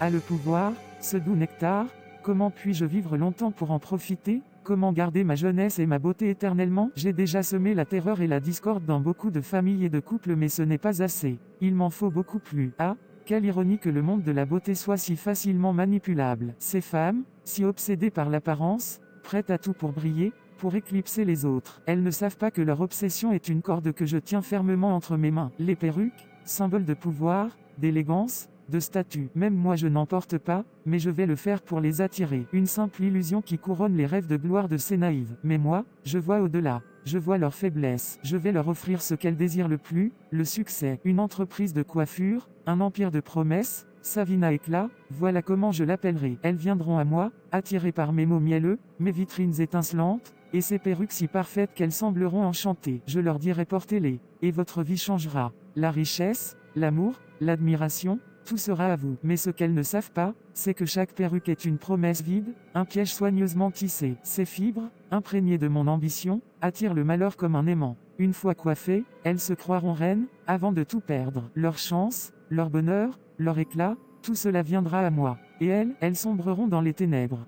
a le pouvoir, ce doux nectar. Comment puis-je vivre longtemps pour en profiter? Comment garder ma jeunesse et ma beauté éternellement? J'ai déjà semé la terreur et la discorde dans beaucoup de familles et de couples, mais ce n'est pas assez. Il m'en faut beaucoup plus. Ah, quelle ironie que le monde de la beauté soit si facilement manipulable. Ces femmes, si obsédées par l'apparence, prêtes à tout pour briller, pour éclipser les autres. Elles ne savent pas que leur obsession est une corde que je tiens fermement entre mes mains. Les perruques, symboles de pouvoir, d'élégance, de statut. Même moi je n'en porte pas, mais je vais le faire pour les attirer. Une simple illusion qui couronne les rêves de gloire de ces naïves. Mais moi, je vois au-delà. Je vois leur faiblesse. Je vais leur offrir ce qu'elles désirent le plus, le succès. Une entreprise de coiffure, un empire de promesses, Savina Éclat, voilà comment je l'appellerai. Elles viendront à moi, attirées par mes mots mielleux, mes vitrines étincelantes, et ces perruques si parfaites qu'elles sembleront enchantées. Je leur dirai portez-les, et votre vie changera. La richesse, l'amour, l'admiration, tout sera à vous. Mais ce qu'elles ne savent pas, c'est que chaque perruque est une promesse vide, un piège soigneusement tissé. Ces fibres, imprégnées de mon ambition, attirent le malheur comme un aimant. Une fois coiffées, elles se croiront reines, avant de tout perdre. Leur chance, leur bonheur, leur éclat, tout cela viendra à moi. Et elles sombreront dans les ténèbres.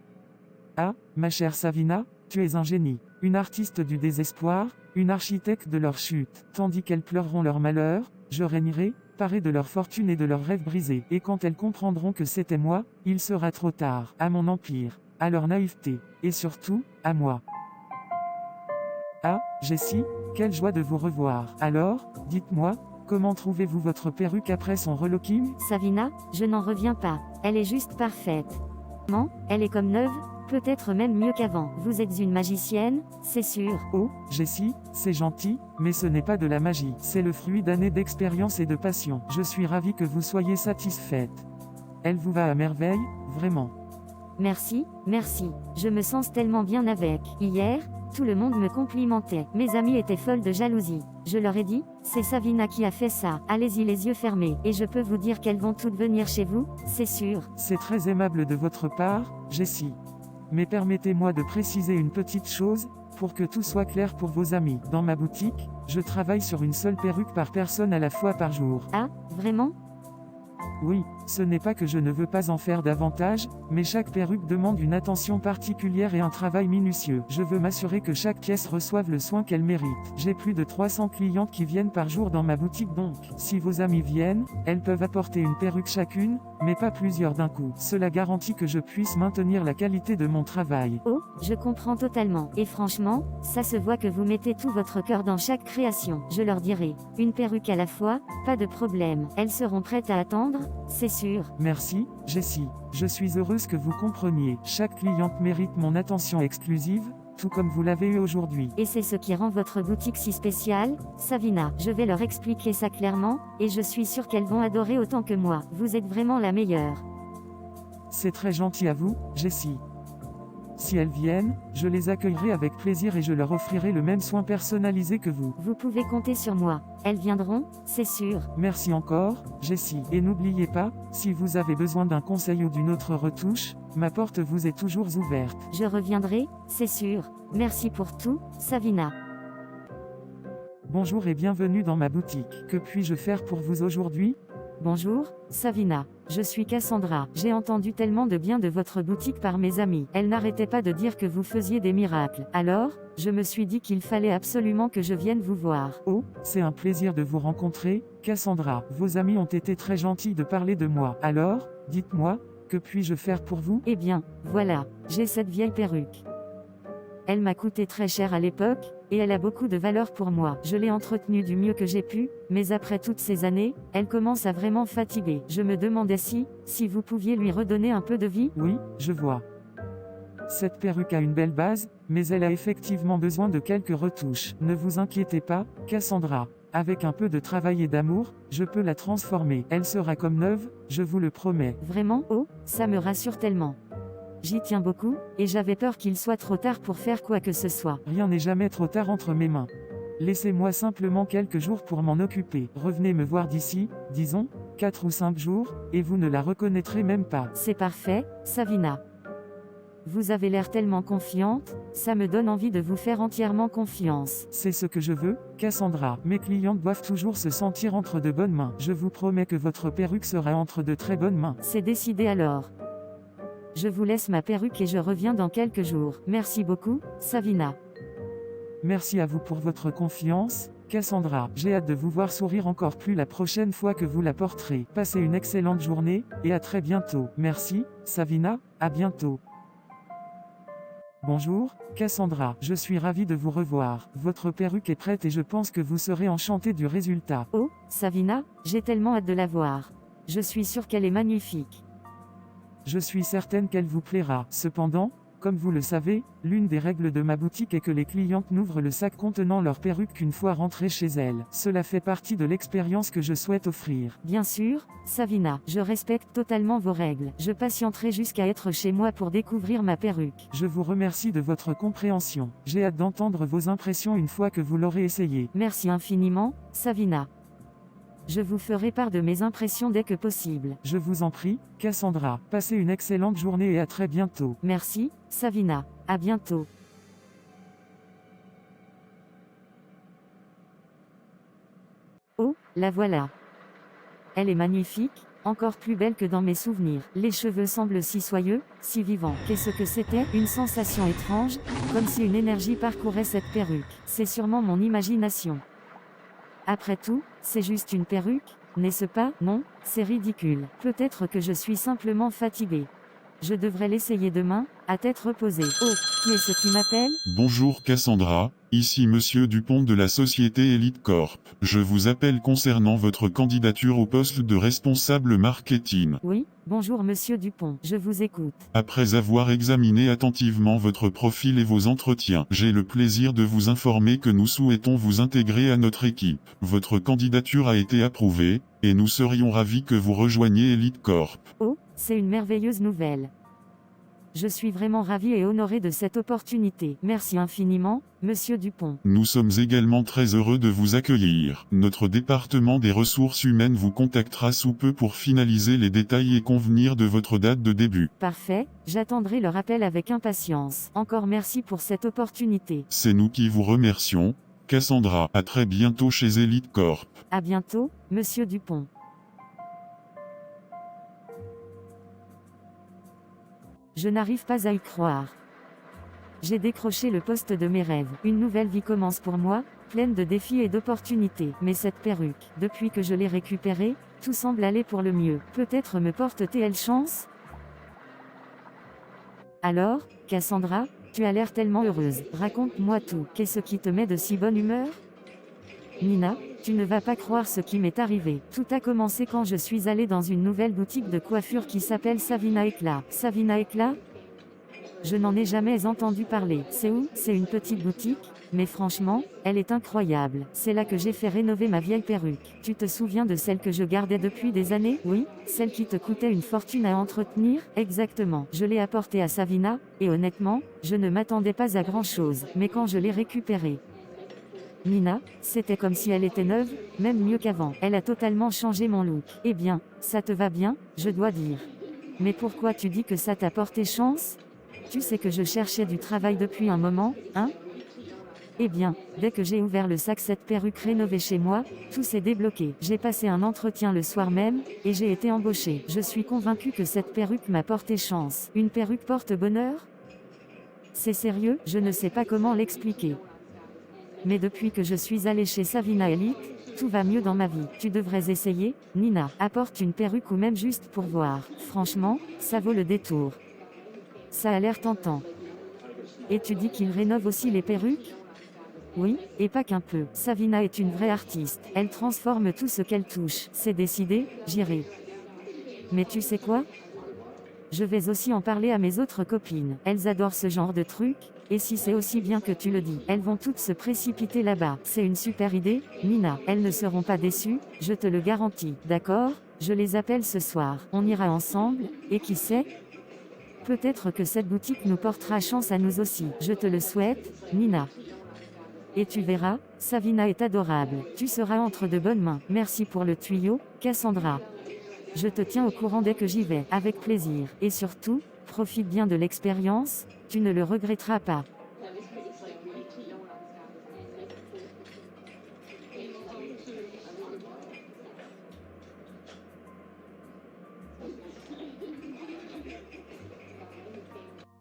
Ah, ma chère Savina, tu es un génie. Une artiste du désespoir, une architecte de leur chute. Tandis qu'elles pleureront leur malheur, je régnerai, paré de leur fortune et de leurs rêves brisés. Et quand elles comprendront que c'était moi, il sera trop tard. À mon empire, à leur naïveté, et surtout, à moi. Ah, Jessie, quelle joie de vous revoir. Alors, dites-moi, comment trouvez-vous votre perruque après son relooking? Savina, je n'en reviens pas. Elle est juste parfaite. Non, elle est comme neuve, peut-être même mieux qu'avant. Vous êtes une magicienne, c'est sûr. Oh, Jessie, c'est gentil, mais ce n'est pas de la magie. C'est le fruit d'années d'expérience et de passion. Je suis ravi que vous soyez satisfaite. Elle vous va à merveille, vraiment. Merci, merci. Je me sens tellement bien avec. Hier, tout le monde me complimentait. Mes amies étaient folles de jalousie. Je leur ai dit, c'est Savina qui a fait ça. Allez-y les yeux fermés. Et je peux vous dire qu'elles vont toutes venir chez vous, c'est sûr. C'est très aimable de votre part, Jessie. Mais permettez-moi de préciser une petite chose, pour que tout soit clair pour vos amis. Dans ma boutique, je travaille sur une seule perruque par personne à la fois par jour. Ah, vraiment? Oui, ce n'est pas que je ne veux pas en faire davantage, mais chaque perruque demande une attention particulière et un travail minutieux. Je veux m'assurer que chaque pièce reçoive le soin qu'elle mérite. J'ai plus de 300 clientes qui viennent par jour dans ma boutique donc. Si vos amis viennent, elles peuvent apporter une perruque chacune, mais pas plusieurs d'un coup. Cela garantit que je puisse maintenir la qualité de mon travail. Oh, je comprends totalement. Et franchement, ça se voit que vous mettez tout votre cœur dans chaque création. Je leur dirai, une perruque à la fois, pas de problème. Elles seront prêtes à attendre, c'est sûr. Merci, Jessie. Je suis heureuse que vous compreniez. Chaque cliente mérite mon attention exclusive, tout comme vous l'avez eu aujourd'hui. Et c'est ce qui rend votre boutique si spéciale, Savina. Je vais leur expliquer ça clairement, et je suis sûre qu'elles vont adorer autant que moi. Vous êtes vraiment la meilleure. C'est très gentil à vous, Jessie. Si elles viennent, je les accueillerai avec plaisir et je leur offrirai le même soin personnalisé que vous. Vous pouvez compter sur moi. Elles viendront, c'est sûr. Merci encore, Jessie. Et n'oubliez pas, si vous avez besoin d'un conseil ou d'une autre retouche, ma porte vous est toujours ouverte. Je reviendrai, c'est sûr. Merci pour tout, Savina. Bonjour et bienvenue dans ma boutique. Que puis-je faire pour vous aujourd'hui? Bonjour, Savina. Je suis Cassandra. J'ai entendu tellement de bien de votre boutique par mes amies. Elles n'arrêtaient pas de dire que vous faisiez des miracles. Alors, je me suis dit qu'il fallait absolument que je vienne vous voir. Oh, c'est un plaisir de vous rencontrer, Cassandra. Vos amis ont été très gentils de parler de moi. Alors, dites-moi, que puis-je faire pour vous? Eh bien, voilà, j'ai cette vieille perruque. Elle m'a coûté très cher à l'époque, et elle a beaucoup de valeur pour moi. Je l'ai entretenue du mieux que j'ai pu, mais après toutes ces années, elle commence à vraiment fatiguer. Je me demandais si vous pouviez lui redonner un peu de vie? Oui, je vois. Cette perruque a une belle base, mais elle a effectivement besoin de quelques retouches. Ne vous inquiétez pas, Cassandra. Avec un peu de travail et d'amour, je peux la transformer. Elle sera comme neuve, je vous le promets. Vraiment? Oh, ça me rassure tellement. J'y tiens beaucoup, et j'avais peur qu'il soit trop tard pour faire quoi que ce soit. Rien n'est jamais trop tard entre mes mains. Laissez-moi simplement quelques jours pour m'en occuper. Revenez me voir d'ici, disons, 4 ou 5 jours, et vous ne la reconnaîtrez même pas. C'est parfait, Savina. Vous avez l'air tellement confiante, ça me donne envie de vous faire entièrement confiance. C'est ce que je veux, Cassandra. Mes clientes doivent toujours se sentir entre de bonnes mains. Je vous promets que votre perruque sera entre de très bonnes mains. C'est décidé alors. Je vous laisse ma perruque et je reviens dans quelques jours. Merci beaucoup, Savina. Merci à vous pour votre confiance, Cassandra. J'ai hâte de vous voir sourire encore plus la prochaine fois que vous la porterez. Passez une excellente journée, et à très bientôt. Merci, Savina, à bientôt. Bonjour, Cassandra. Je suis ravie de vous revoir. Votre perruque est prête et je pense que vous serez enchantée du résultat. Oh, Savina, j'ai tellement hâte de la voir. Je suis sûre qu'elle est magnifique. Je suis certaine qu'elle vous plaira. Cependant, comme vous le savez, l'une des règles de ma boutique est que les clientes n'ouvrent le sac contenant leur perruque qu'une fois rentrées chez elles. Cela fait partie de l'expérience que je souhaite offrir. Bien sûr, Savina, je respecte totalement vos règles. Je patienterai jusqu'à être chez moi pour découvrir ma perruque. Je vous remercie de votre compréhension. J'ai hâte d'entendre vos impressions une fois que vous l'aurez essayé. Merci infiniment, Savina. Je vous ferai part de mes impressions dès que possible. Je vous en prie, Cassandra. Passez une excellente journée et à très bientôt. Merci, Savina. À bientôt. Oh, la voilà. Elle est magnifique, encore plus belle que dans mes souvenirs. Les cheveux semblent si soyeux, si vivants. Qu'est-ce que c'était? Une sensation étrange, comme si une énergie parcourait cette perruque. C'est sûrement mon imagination. Après tout, c'est juste une perruque, n'est-ce pas? Non, c'est ridicule. Peut-être que je suis simplement fatiguée. Je devrais l'essayer demain, à tête reposée. Oh, qui est-ce qui m'appelle? Bonjour Cassandra, ici Monsieur Dupont de la société Elite Corp. Je vous appelle concernant votre candidature au poste de responsable marketing. Oui, bonjour Monsieur Dupont, je vous écoute. Après avoir examiné attentivement votre profil et vos entretiens, j'ai le plaisir de vous informer que nous souhaitons vous intégrer à notre équipe. Votre candidature a été approuvée, et nous serions ravis que vous rejoigniez Elite Corp. Oh, c'est une merveilleuse nouvelle. Je suis vraiment ravie et honorée de cette opportunité. Merci infiniment, Monsieur Dupont. Nous sommes également très heureux de vous accueillir. Notre département des ressources humaines vous contactera sous peu pour finaliser les détails et convenir de votre date de début. Parfait, j'attendrai leur appel avec impatience. Encore merci pour cette opportunité. C'est nous qui vous remercions, Cassandra. À très bientôt chez Elite Corp. À bientôt, Monsieur Dupont. Je n'arrive pas à y croire. J'ai décroché le poste de mes rêves. Une nouvelle vie commence pour moi, pleine de défis et d'opportunités. Mais cette perruque, depuis que je l'ai récupérée, tout semble aller pour le mieux. Peut-être me porte-t-elle chance? Alors, Cassandra, tu as l'air tellement heureuse. Raconte-moi tout. Qu'est-ce qui te met de si bonne humeur? Nina, tu ne vas pas croire ce qui m'est arrivé. Tout a commencé quand je suis allée dans une nouvelle boutique de coiffure qui s'appelle Savina Éclat. Savina Éclat? Je n'en ai jamais entendu parler. C'est où? C'est une petite boutique, mais franchement, elle est incroyable. C'est là que j'ai fait rénover ma vieille perruque. Tu te souviens de celle que je gardais depuis des années? Oui, celle qui te coûtait une fortune à entretenir? Exactement. Je l'ai apportée à Savina, et honnêtement, je ne m'attendais pas à grand chose. Mais quand je l'ai récupérée, Nina, c'était comme si elle était neuve, même mieux qu'avant. Elle a totalement changé mon look. Eh bien, ça te va bien, je dois dire. Mais pourquoi tu dis que ça t'a porté chance? Tu sais que je cherchais du travail depuis un moment, hein? Eh bien, dès que j'ai ouvert le sac cette perruque rénovée chez moi, tout s'est débloqué. J'ai passé un entretien le soir même, et j'ai été embauchée. Je suis convaincue que cette perruque m'a porté chance. Une perruque porte bonheur? C'est sérieux? Je ne sais pas comment l'expliquer. Mais depuis que je suis allée chez Savina Elite, tout va mieux dans ma vie. Tu devrais essayer, Nina. Apporte une perruque ou même juste pour voir. Franchement, ça vaut le détour. Ça a l'air tentant. Et tu dis qu'il rénove aussi les perruques? Oui, et pas qu'un peu. Savina est une vraie artiste. Elle transforme tout ce qu'elle touche. C'est décidé, j'irai. Mais tu sais quoi? Je vais aussi en parler à mes autres copines. Elles adorent ce genre de truc. Et si c'est aussi bien que tu le dis, elles vont toutes se précipiter là-bas. C'est une super idée, Nina. Elles ne seront pas déçues, je te le garantis. D'accord? Je les appelle ce soir. On ira ensemble, et qui sait? Peut-être que cette boutique nous portera chance à nous aussi. Je te le souhaite, Nina. Et tu verras, Savina est adorable. Tu seras entre de bonnes mains. Merci pour le tuyau, Cassandra. Je te tiens au courant dès que j'y vais, avec plaisir. Et surtout, Profite bien de l'expérience, tu ne le regretteras pas.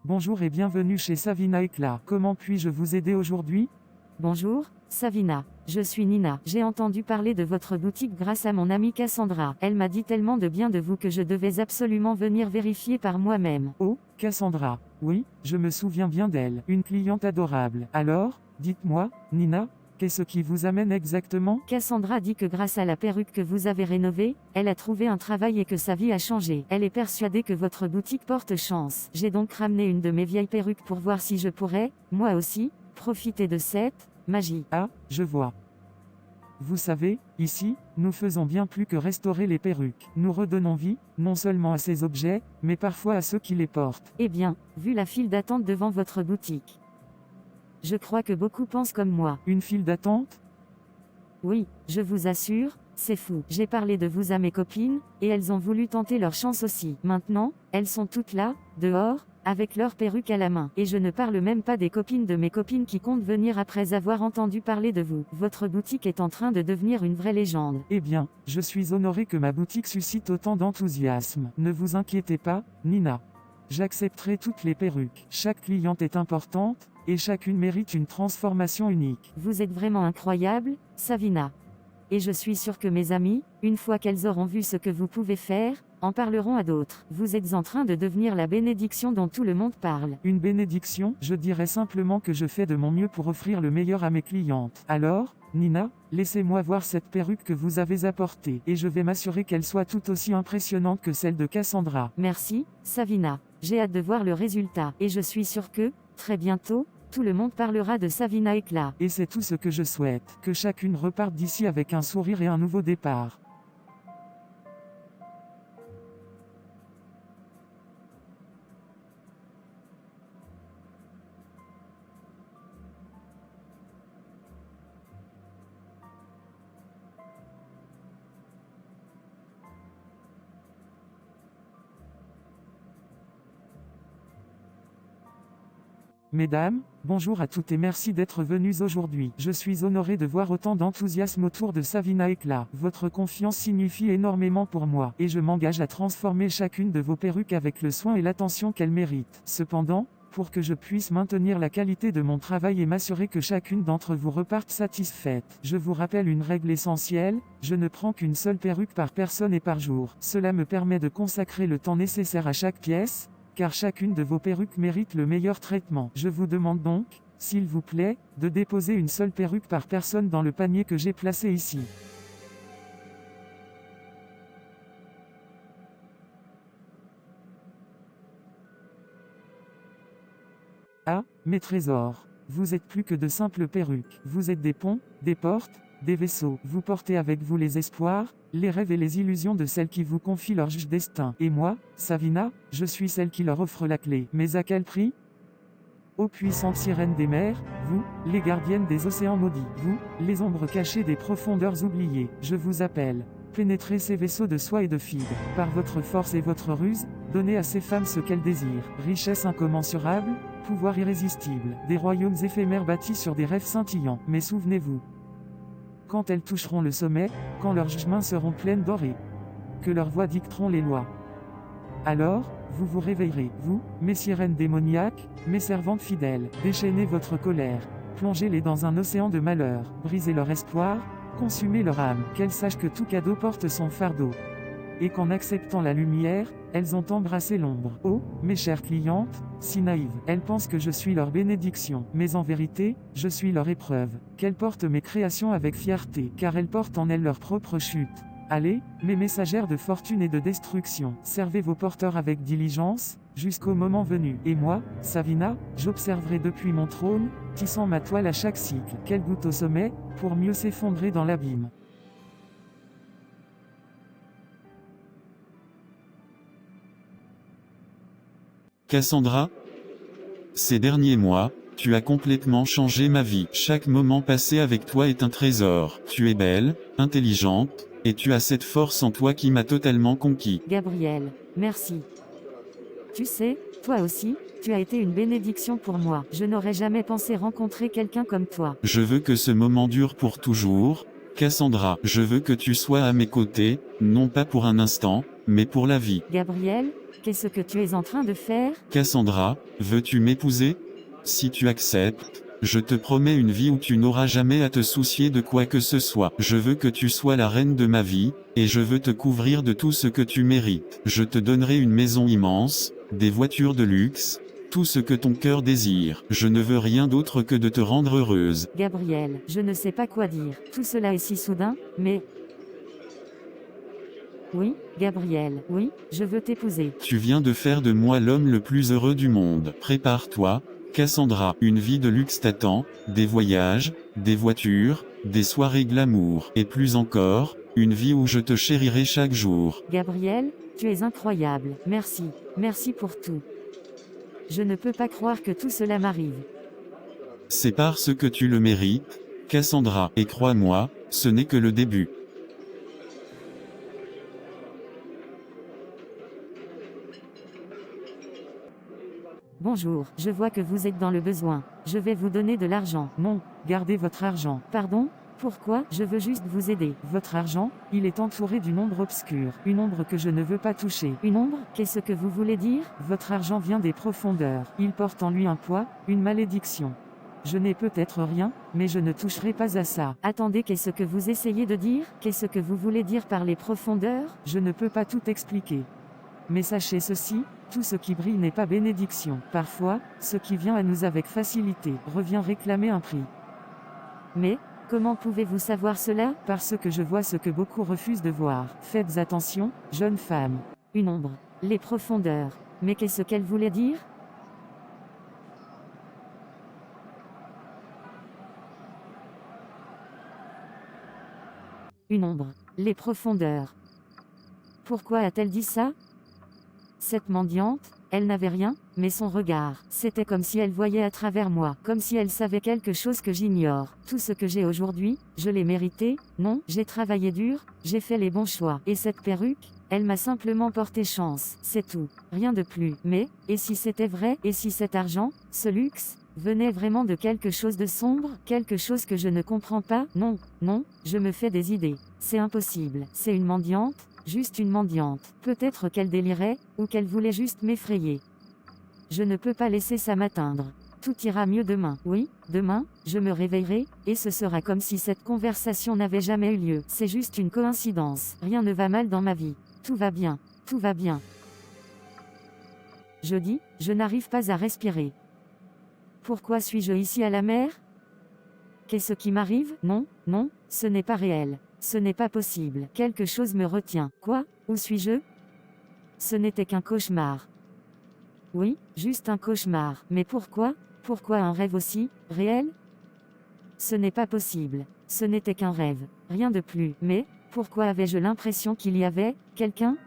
Bonjour et bienvenue chez Savina Éclat. Comment puis-je vous aider aujourd'hui? Bonjour, Savina. Je suis Nina. J'ai entendu parler de votre boutique grâce à mon amie Cassandra. Elle m'a dit tellement de bien de vous que je devais absolument venir vérifier par moi-même. Oh, Cassandra. Oui, je me souviens bien d'elle. Une cliente adorable. Alors, dites-moi, Nina, qu'est-ce qui vous amène exactement? Cassandra dit que grâce à la perruque que vous avez rénovée, elle a trouvé un travail et que sa vie a changé. Elle est persuadée que votre boutique porte chance. J'ai donc ramené une de mes vieilles perruques pour voir si je pourrais, moi aussi, profiter de cette magie. Ah, je vois. Vous savez, ici, nous faisons bien plus que restaurer les perruques. Nous redonnons vie, non seulement à ces objets, mais parfois à ceux qui les portent. Eh bien, vu la file d'attente devant votre boutique, je crois que beaucoup pensent comme moi. Une file d'attente? Oui, je vous assure, c'est fou. J'ai parlé de vous à mes copines, et elles ont voulu tenter leur chance aussi. Maintenant, elles sont toutes là, dehors, avec leurs perruques à la main. Et je ne parle même pas des copines de mes copines qui comptent venir après avoir entendu parler de vous. Votre boutique est en train de devenir une vraie légende. Eh bien, je suis honoré que ma boutique suscite autant d'enthousiasme. Ne vous inquiétez pas, Nina. J'accepterai toutes les perruques. Chaque cliente est importante, et chacune mérite une transformation unique. Vous êtes vraiment incroyable, Savina. Et je suis sûr que mes amies, une fois qu'elles auront vu ce que vous pouvez faire, en parleront à d'autres. Vous êtes en train de devenir la bénédiction dont tout le monde parle. Une bénédiction? Je dirais simplement que je fais de mon mieux pour offrir le meilleur à mes clientes. Alors, Nina, laissez-moi voir cette perruque que vous avez apportée, et je vais m'assurer qu'elle soit tout aussi impressionnante que celle de Cassandra. Merci, Savina. J'ai hâte de voir le résultat, et je suis sûr que, très bientôt, tout le monde parlera de Savina Éclat. Et c'est tout ce que je souhaite, que chacune reparte d'ici avec un sourire et un nouveau départ. Mesdames, bonjour à toutes et merci d'être venues aujourd'hui. Je suis honoré de voir autant d'enthousiasme autour de Savina Éclat. Votre confiance signifie énormément pour moi, et je m'engage à transformer chacune de vos perruques avec le soin et l'attention qu'elles méritent. Cependant, pour que je puisse maintenir la qualité de mon travail et m'assurer que chacune d'entre vous reparte satisfaite, je vous rappelle une règle essentielle, je ne prends qu'une seule perruque par personne et par jour. Cela me permet de consacrer le temps nécessaire à chaque pièce, car chacune de vos perruques mérite le meilleur traitement. Je vous demande donc, s'il vous plaît, de déposer une seule perruque par personne dans le panier que j'ai placé ici. Ah, mes trésors. Vous êtes plus que de simples perruques. Vous êtes des ponts, des portes, des vaisseaux. Vous portez avec vous les espoirs, les rêves et les illusions de celles qui vous confient leur juste destin. Et moi, Savina, je suis celle qui leur offre la clé. Mais à quel prix? Ô puissante sirène des mers, vous, les gardiennes des océans maudits, vous, les ombres cachées des profondeurs oubliées, je vous appelle. Pénétrez ces vaisseaux de soie et de fibres. Par votre force et votre ruse, donnez à ces femmes ce qu'elles désirent. Richesse incommensurable, pouvoir irrésistible, des royaumes éphémères bâtis sur des rêves scintillants. Mais souvenez-vous, quand elles toucheront le sommet, quand leurs mains seront pleines d'or, que leurs voix dicteront les lois. Alors, vous vous réveillerez, vous, mes sirènes démoniaques, mes servantes fidèles. Déchaînez votre colère, plongez-les dans un océan de malheur, brisez leur espoir, consumez leur âme, qu'elles sachent que tout cadeau porte son fardeau. Et qu'en acceptant la lumière, elles ont embrassé l'ombre. Oh, mes chères clientes, si naïves, elles pensent que je suis leur bénédiction, mais en vérité, je suis leur épreuve. Qu'elles portent mes créations avec fierté, car elles portent en elles leur propre chute. Allez, mes messagères de fortune et de destruction, servez vos porteurs avec diligence, jusqu'au moment venu. Et moi, Savina, j'observerai depuis mon trône, tissant ma toile à chaque cycle, qu'elle goûte au sommet, pour mieux s'effondrer dans l'abîme. Cassandra, ces derniers mois, tu as complètement changé ma vie. Chaque moment passé avec toi est un trésor. Tu es belle, intelligente, et tu as cette force en toi qui m'a totalement conquis. Gabriel, merci. Tu sais, toi aussi, tu as été une bénédiction pour moi. Je n'aurais jamais pensé rencontrer quelqu'un comme toi. Je veux que ce moment dure pour toujours, Cassandra. Je veux que tu sois à mes côtés, non pas pour un instant, mais pour la vie. Gabriel, qu'est-ce que tu es en train de faire? Cassandra, veux-tu m'épouser? Si tu acceptes, je te promets une vie où tu n'auras jamais à te soucier de quoi que ce soit. Je veux que tu sois la reine de ma vie, et je veux te couvrir de tout ce que tu mérites. Je te donnerai une maison immense, des voitures de luxe, tout ce que ton cœur désire. Je ne veux rien d'autre que de te rendre heureuse. Gabriel, je ne sais pas quoi dire. Tout cela est si soudain, mais... Oui, Gabriel, oui, je veux t'épouser. Tu viens de faire de moi l'homme le plus heureux du monde. Prépare-toi, Cassandra. Une vie de luxe t'attend, des voyages, des voitures, des soirées glamour, et plus encore, une vie où je te chérirai chaque jour. Gabriel, tu es incroyable. Merci, merci pour tout. Je ne peux pas croire que tout cela m'arrive. C'est parce que tu le mérites, Cassandra, et crois-moi, ce n'est que le début. Bonjour, je vois que vous êtes dans le besoin. Je vais vous donner de l'argent. Non, gardez votre argent. Pardon? Pourquoi? Je veux juste vous aider. Votre argent, il est entouré d'une ombre obscure. Une ombre que je ne veux pas toucher. Une ombre? Qu'est-ce que vous voulez dire? Votre argent vient des profondeurs. Il porte en lui un poids, une malédiction. Je n'ai peut-être rien, mais je ne toucherai pas à ça. Attendez, qu'est-ce que vous essayez de dire? Qu'est-ce que vous voulez dire par les profondeurs? Je ne peux pas tout expliquer. Mais sachez ceci, tout ce qui brille n'est pas bénédiction. Parfois, ce qui vient à nous avec facilité revient réclamer un prix. Mais, comment pouvez-vous savoir cela? Parce que je vois ce que beaucoup refusent de voir. Faites attention, jeune femme. Une ombre. Les profondeurs. Mais qu'est-ce qu'elle voulait dire? Une ombre. Les profondeurs. Pourquoi a-t-elle dit ça? Cette mendiante, elle n'avait rien, mais son regard, c'était comme si elle voyait à travers moi, comme si elle savait quelque chose que j'ignore. Tout ce que j'ai aujourd'hui, je l'ai mérité, non, j'ai travaillé dur, j'ai fait les bons choix. Et cette perruque, elle m'a simplement porté chance, c'est tout, rien de plus. Mais, et si c'était vrai, et si cet argent, ce luxe, venait vraiment de quelque chose de sombre, quelque chose que je ne comprends pas? Non, non, je me fais des idées. C'est impossible. C'est une mendiante, juste une mendiante. Peut-être qu'elle délirait, ou qu'elle voulait juste m'effrayer. Je ne peux pas laisser ça m'atteindre. Tout ira mieux demain. Oui, demain, je me réveillerai, et ce sera comme si cette conversation n'avait jamais eu lieu. C'est juste une coïncidence. Rien ne va mal dans ma vie. Tout va bien. Tout va bien. Je dis, je n'arrive pas à respirer. Pourquoi suis-je ici à la mer? Qu'est-ce qui m'arrive? Non, non, ce n'est pas réel. Ce n'est pas possible. Quelque chose me retient. Quoi? Où suis-je? Ce n'était qu'un cauchemar. Oui, juste un cauchemar. Mais pourquoi? Pourquoi un rêve aussi réel? Ce n'est pas possible. Ce n'était qu'un rêve. Rien de plus. Mais, pourquoi avais-je l'impression qu'il y avait quelqu'un?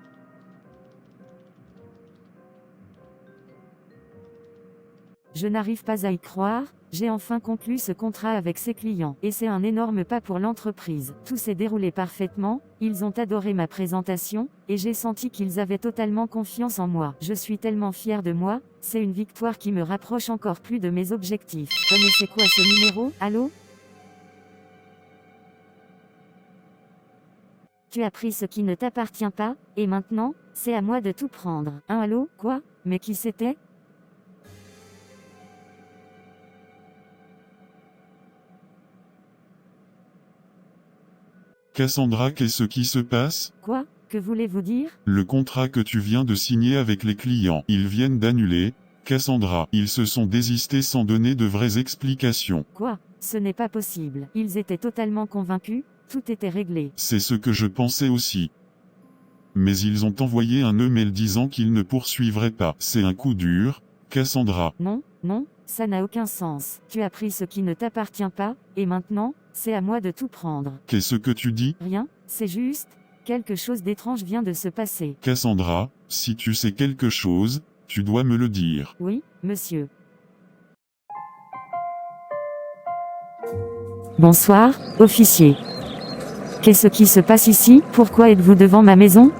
Je n'arrive pas à y croire, j'ai enfin conclu ce contrat avec ses clients, et c'est un énorme pas pour l'entreprise. Tout s'est déroulé parfaitement, ils ont adoré ma présentation, et j'ai senti qu'ils avaient totalement confiance en moi. Je suis tellement fière de moi, c'est une victoire qui me rapproche encore plus de mes objectifs. Mais c'est quoi ce numéro? Allô? Tu as pris ce qui ne t'appartient pas, et maintenant, c'est à moi de tout prendre. Allô? Quoi? Mais qui c'était? Cassandra, qu'est-ce qui se passe? Quoi? Que voulez-vous dire? Le contrat que tu viens de signer avec les clients, ils viennent d'annuler. Cassandra, ils se sont désistés sans donner de vraies explications. Quoi? Ce n'est pas possible. Ils étaient totalement convaincus, tout était réglé. C'est ce que je pensais aussi. Mais ils ont envoyé un email disant qu'ils ne poursuivraient pas. C'est un coup dur, Cassandra. Non, non, ça n'a aucun sens. Tu as pris ce qui ne t'appartient pas, et maintenant, c'est à moi de tout prendre. Qu'est-ce que tu dis? Rien, c'est juste, quelque chose d'étrange vient de se passer. Cassandra, si tu sais quelque chose, tu dois me le dire. Oui, monsieur. Bonsoir, officier. Qu'est-ce qui se passe ici? Pourquoi êtes-vous devant ma maison?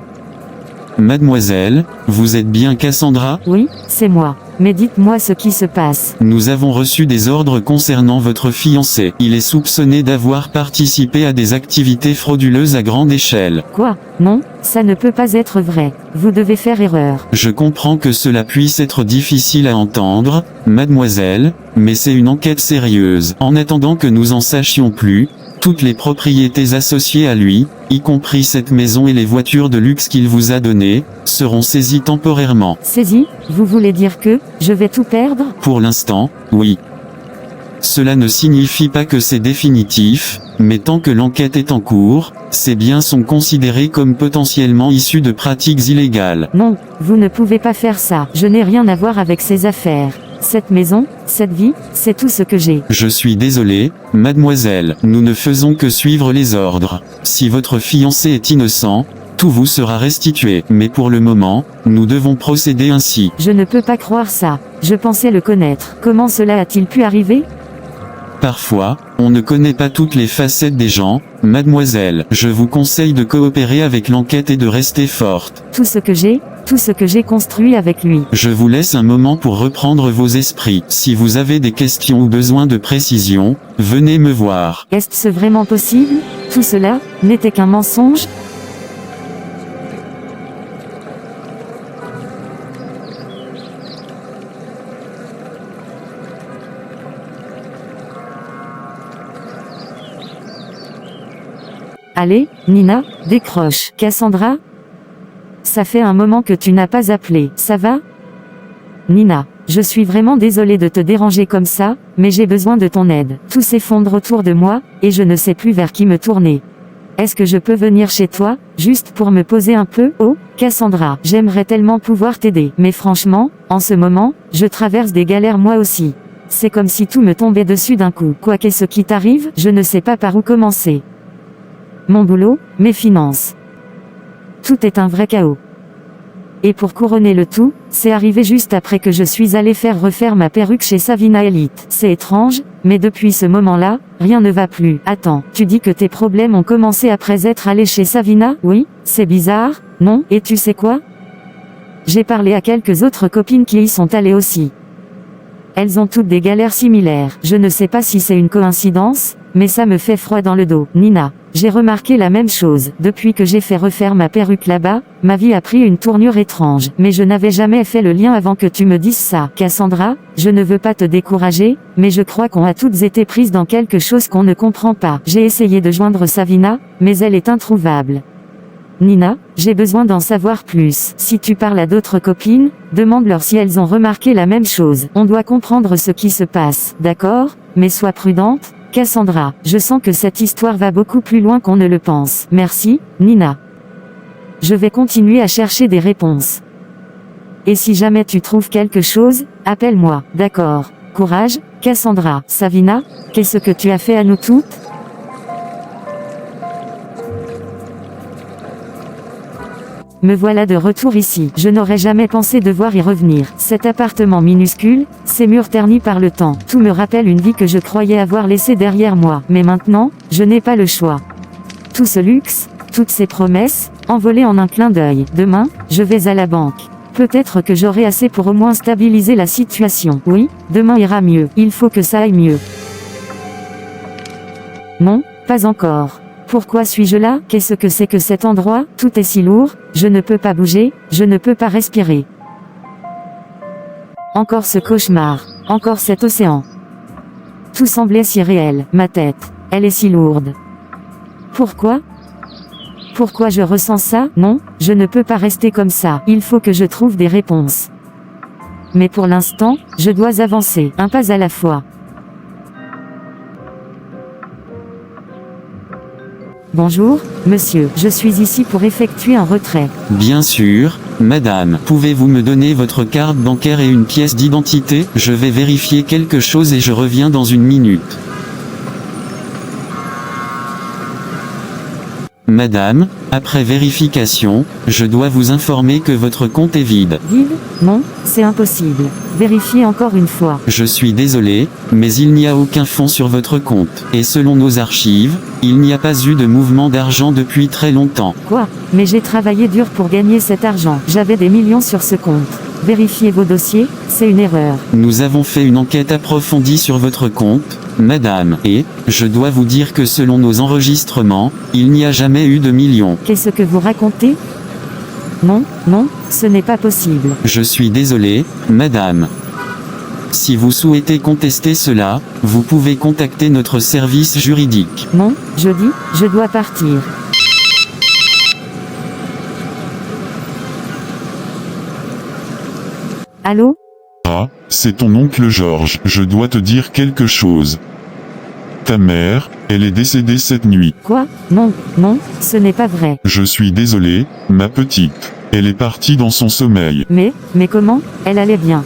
Mademoiselle, vous êtes bien Cassandra? Oui, c'est moi. Mais dites-moi ce qui se passe. Nous avons reçu des ordres concernant votre fiancé. Il est soupçonné d'avoir participé à des activités frauduleuses à grande échelle. Quoi? Non, ça ne peut pas être vrai. Vous devez faire erreur. Je comprends que cela puisse être difficile à entendre, mademoiselle, mais c'est une enquête sérieuse. En attendant que nous en sachions plus, toutes les propriétés associées à lui, y compris cette maison et les voitures de luxe qu'il vous a données, seront saisies temporairement. Saisi? Vous voulez dire que je vais tout perdre? Pour l'instant, oui. Cela ne signifie pas que c'est définitif, mais tant que l'enquête est en cours, ces biens sont considérés comme potentiellement issus de pratiques illégales. Non, vous ne pouvez pas faire ça. Je n'ai rien à voir avec ces affaires. Cette maison, cette vie, c'est tout ce que j'ai. Je suis désolé, mademoiselle, nous ne faisons que suivre les ordres. Si votre fiancé est innocent, tout vous sera restitué. Mais pour le moment, nous devons procéder ainsi. Je ne peux pas croire ça. Je pensais le connaître. Comment cela a-t-il pu arriver? Parfois, on ne connaît pas toutes les facettes des gens, mademoiselle. Je vous conseille de coopérer avec l'enquête et de rester forte. Tout ce que j'ai construit avec lui. Je vous laisse un moment pour reprendre vos esprits. Si vous avez des questions ou besoin de précision, venez me voir. Est-ce vraiment possible? Tout cela n'était qu'un mensonge? Allez, Nina, décroche. Cassandra? Ça fait un moment que tu n'as pas appelé, ça va? Nina, je suis vraiment désolée de te déranger comme ça, mais j'ai besoin de ton aide. Tout s'effondre autour de moi, et je ne sais plus vers qui me tourner. Est-ce que je peux venir chez toi, juste pour me poser un peu? Oh, Cassandra, j'aimerais tellement pouvoir t'aider. Mais franchement, en ce moment, je traverse des galères moi aussi. C'est comme si tout me tombait dessus d'un coup. Quoi qu'est-ce qui t'arrive? Je ne sais pas par où commencer. Mon boulot, mes finances. Tout est un vrai chaos. Et pour couronner le tout, c'est arrivé juste après que je suis allé faire refaire ma perruque chez Savina Elite. C'est étrange, mais depuis ce moment-là, rien ne va plus. Attends, tu dis que tes problèmes ont commencé après être allé chez Savina? Oui, c'est bizarre, non? Et tu sais quoi? J'ai parlé à quelques autres copines qui y sont allées aussi. Elles ont toutes des galères similaires. Je ne sais pas si c'est une coïncidence, mais ça me fait froid dans le dos. Nina, j'ai remarqué la même chose. Depuis que j'ai fait refaire ma perruque là-bas, ma vie a pris une tournure étrange. Mais je n'avais jamais fait le lien avant que tu me dises ça. Cassandra, je ne veux pas te décourager, mais je crois qu'on a toutes été prises dans quelque chose qu'on ne comprend pas. J'ai essayé de joindre Savina, mais elle est introuvable. Nina, j'ai besoin d'en savoir plus. Si tu parles à d'autres copines, demande-leur si elles ont remarqué la même chose. On doit comprendre ce qui se passe, d'accord? Mais sois prudente, Cassandra. Je sens que cette histoire va beaucoup plus loin qu'on ne le pense. Merci, Nina. Je vais continuer à chercher des réponses. Et si jamais tu trouves quelque chose, appelle-moi, d'accord? Courage, Cassandra. Savina, qu'est-ce que tu as fait à nous toutes? Me voilà de retour ici. Je n'aurais jamais pensé devoir y revenir. Cet appartement minuscule, ces murs ternis par le temps, tout me rappelle une vie que je croyais avoir laissée derrière moi. Mais maintenant, je n'ai pas le choix. Tout ce luxe, toutes ces promesses, envolées en un clin d'œil. Demain, je vais à la banque. Peut-être que j'aurai assez pour au moins stabiliser la situation. Oui, demain ira mieux. Il faut que ça aille mieux. Non, pas encore. Pourquoi suis-je là? Qu'est-ce que c'est que cet endroit? Tout est si lourd, je ne peux pas bouger, je ne peux pas respirer. Encore ce cauchemar, encore cet océan. Tout semblait si réel, ma tête, elle est si lourde. Pourquoi? Pourquoi je ressens ça? Non, je ne peux pas rester comme ça, il faut que je trouve des réponses. Mais pour l'instant, je dois avancer, un pas à la fois. Bonjour, monsieur, je suis ici pour effectuer un retrait. Bien sûr, madame. Pouvez-vous me donner votre carte bancaire et une pièce d'identité? Je vais vérifier quelque chose et je reviens dans une minute. Madame, après vérification, je dois vous informer que votre compte est vide. Vide? Non, c'est impossible. Vérifiez encore une fois. Je suis désolé, mais il n'y a aucun fonds sur votre compte. Et selon nos archives, il n'y a pas eu de mouvement d'argent depuis très longtemps. Quoi? Mais j'ai travaillé dur pour gagner cet argent. J'avais des millions sur ce compte. Vérifiez vos dossiers, c'est une erreur. Nous avons fait une enquête approfondie sur votre compte, madame, et, je dois vous dire que selon nos enregistrements, il n'y a jamais eu de millions. Qu'est-ce que vous racontez? Non, non, ce n'est pas possible. Je suis désolé, madame. Si vous souhaitez contester cela, vous pouvez contacter notre service juridique. Non, je dois partir. Allô? Ah, c'est ton oncle Georges. Je dois te dire quelque chose. Ta mère, elle est décédée cette nuit. Quoi? Non, non, ce n'est pas vrai. Je suis désolé, ma petite. Elle est partie dans son sommeil. Mais comment? Elle allait bien.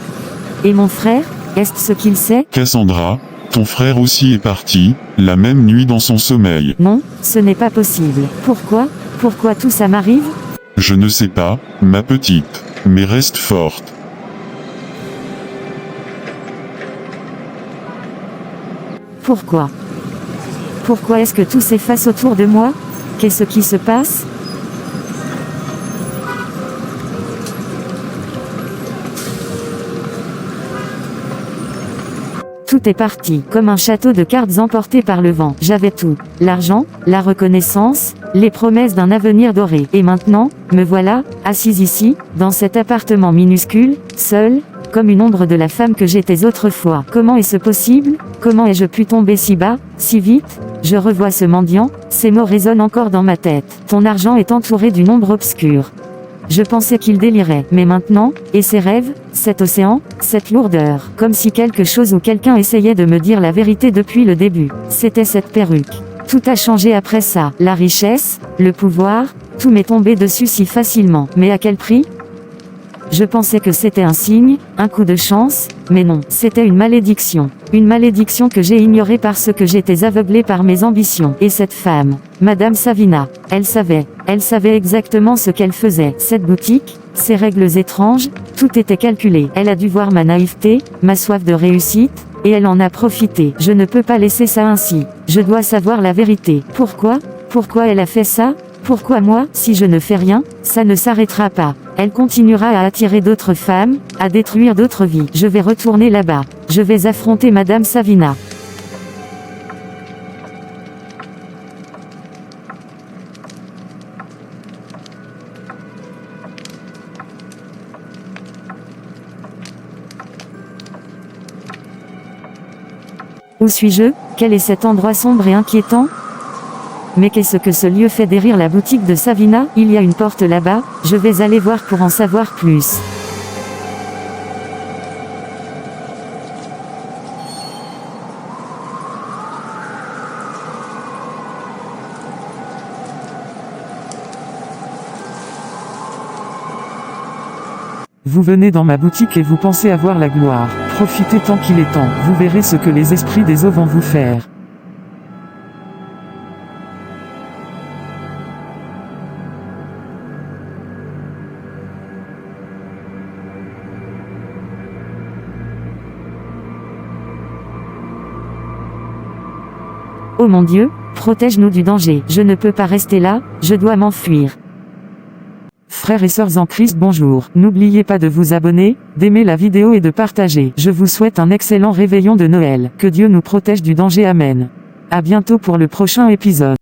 Et mon frère? Est-ce ce qu'il sait? Cassandra, ton frère aussi est parti, la même nuit dans son sommeil. Non, ce n'est pas possible. Pourquoi? Pourquoi tout ça m'arrive? Je ne sais pas, ma petite. Mais reste forte. Pourquoi? Pourquoi est-ce que tout s'efface autour de moi? Qu'est-ce qui se passe? Tout est parti, comme un château de cartes emporté par le vent. J'avais tout. L'argent, la reconnaissance, les promesses d'un avenir doré. Et maintenant, me voilà, assise ici, dans cet appartement minuscule, seule, comme une ombre de la femme que j'étais autrefois. Comment est-ce possible? Comment ai-je pu tomber si bas, si vite? Je revois ce mendiant, ces mots résonnent encore dans ma tête. Ton argent est entouré d'une ombre obscure. Je pensais qu'il délirait, mais maintenant, et ces rêves, cet océan, cette lourdeur, comme si quelque chose ou quelqu'un essayait de me dire la vérité depuis le début. C'était cette perruque. Tout a changé après ça. La richesse, le pouvoir, tout m'est tombé dessus si facilement. Mais à quel prix? Je pensais que c'était un signe, un coup de chance, mais non, c'était une malédiction. Une malédiction que j'ai ignorée parce que j'étais aveuglée par mes ambitions. Et cette femme, Madame Savina, elle savait exactement ce qu'elle faisait. Cette boutique, ces règles étranges, tout était calculé. Elle a dû voir ma naïveté, ma soif de réussite, et elle en a profité. Je ne peux pas laisser ça ainsi. Je dois savoir la vérité. Pourquoi? Pourquoi elle a fait ça? Pourquoi moi? Si je ne fais rien, ça ne s'arrêtera pas. Elle continuera à attirer d'autres femmes, à détruire d'autres vies. Je vais retourner là-bas. Je vais affronter Madame Savina. Où suis-je? Quel est cet endroit sombre et inquiétant? Mais qu'est-ce que ce lieu fait derrière la boutique de Savina? Il y a une porte là-bas, je vais aller voir pour en savoir plus. Vous venez dans ma boutique et vous pensez avoir la gloire. Profitez tant qu'il est temps, vous verrez ce que les esprits des eaux vont vous faire. Oh mon Dieu, protège-nous du danger. Je ne peux pas rester là, je dois m'enfuir. Frères et sœurs en Christ, bonjour. N'oubliez pas de vous abonner, d'aimer la vidéo et de partager. Je vous souhaite un excellent réveillon de Noël. Que Dieu nous protège du danger. Amen. À bientôt pour le prochain épisode.